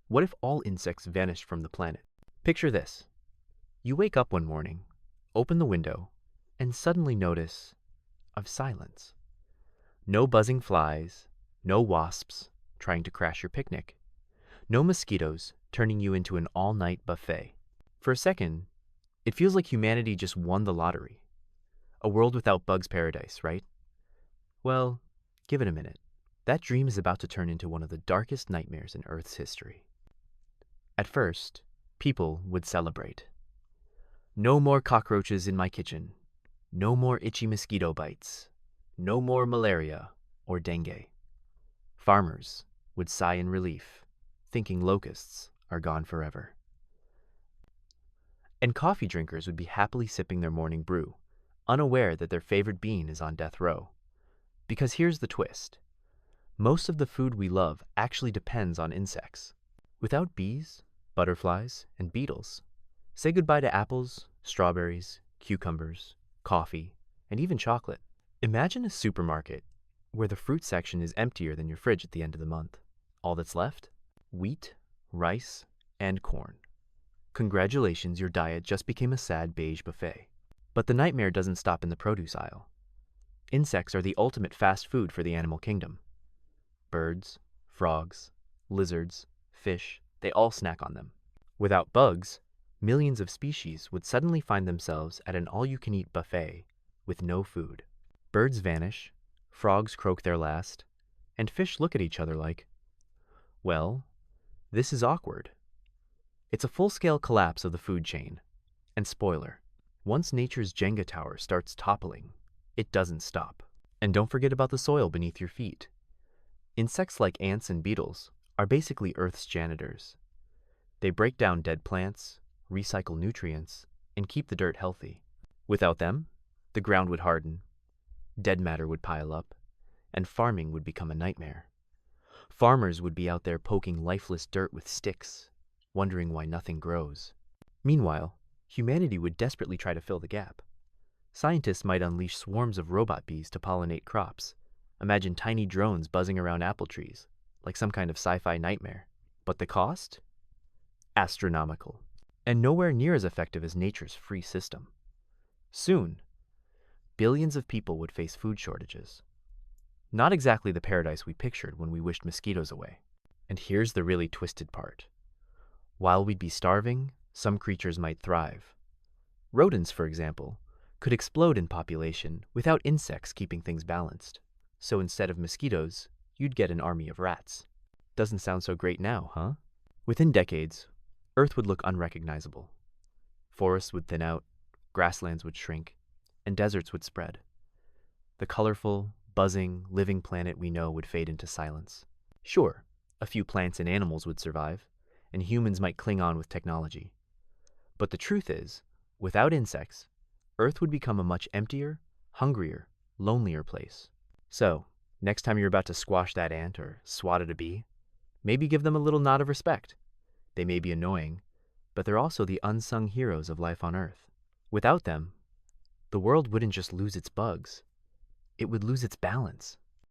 What if all insects vanished from the planet? Picture this. You wake up one morning, open the window, and suddenly notice of silence. No buzzing flies, no wasps trying to crash your picnic, no mosquitoes turning you into an all-night buffet. For a second, it feels like humanity just won the lottery. A world without bugs paradise, right? Well, give it a minute. That dream is about to turn into one of the darkest nightmares in Earth's history. At first, people would celebrate. No more cockroaches in my kitchen. No more itchy mosquito bites. No more malaria or dengue. Farmers would sigh in relief, thinking locusts are gone forever. And coffee drinkers would be happily sipping their morning brew, unaware that their favorite bean is on death row. Because here's the twist. Most of the food we love actually depends on insects. Without bees, butterflies, and beetles, say goodbye to apples, strawberries, cucumbers, coffee, and even chocolate. Imagine a supermarket where the fruit section is emptier than your fridge at the end of the month. All that's left? Wheat, rice, and corn. Congratulations, your diet just became a sad beige buffet. But the nightmare doesn't stop in the produce aisle. Insects are the ultimate fast food for the animal kingdom. Birds, frogs, lizards, fish, they all snack on them. Without bugs, millions of species would suddenly find themselves at an all-you-can-eat buffet with no food. Birds vanish, frogs croak their last, and fish look at each other like, well, this is awkward. It's a full-scale collapse of the food chain. And spoiler, once nature's Jenga tower starts toppling, it doesn't stop. And don't forget about the soil beneath your feet. Insects like ants and beetles are basically Earth's janitors. They break down dead plants, recycle nutrients, and keep the dirt healthy. Without them, the ground would harden, dead matter would pile up, and farming would become a nightmare. Farmers would be out there poking lifeless dirt with sticks, wondering why nothing grows. Meanwhile, humanity would desperately try to fill the gap. Scientists might unleash swarms of robot bees to pollinate crops. Imagine tiny drones buzzing around apple trees, like some kind of sci-fi nightmare. But the cost? Astronomical. And nowhere near as effective as nature's free system. Soon, billions of people would face food shortages. Not exactly the paradise we pictured when we wished mosquitoes away. And here's the really twisted part. While we'd be starving, some creatures might thrive. Rodents, for example, could explode in population without insects keeping things balanced. So instead of mosquitoes, you'd get an army of rats. Doesn't sound so great now, huh? Within decades, Earth would look unrecognizable. Forests would thin out, grasslands would shrink, and deserts would spread. The colorful, buzzing, living planet we know would fade into silence. Sure, a few plants and animals would survive, and humans might cling on with technology. But the truth is, without insects, Earth would become a much emptier, hungrier, lonelier place. So, next time you're about to squash that ant or swat at a bee, maybe give them a little nod of respect. They may be annoying, but they're also the unsung heroes of life on Earth. Without them, the world wouldn't just lose its bugs, it would lose its balance.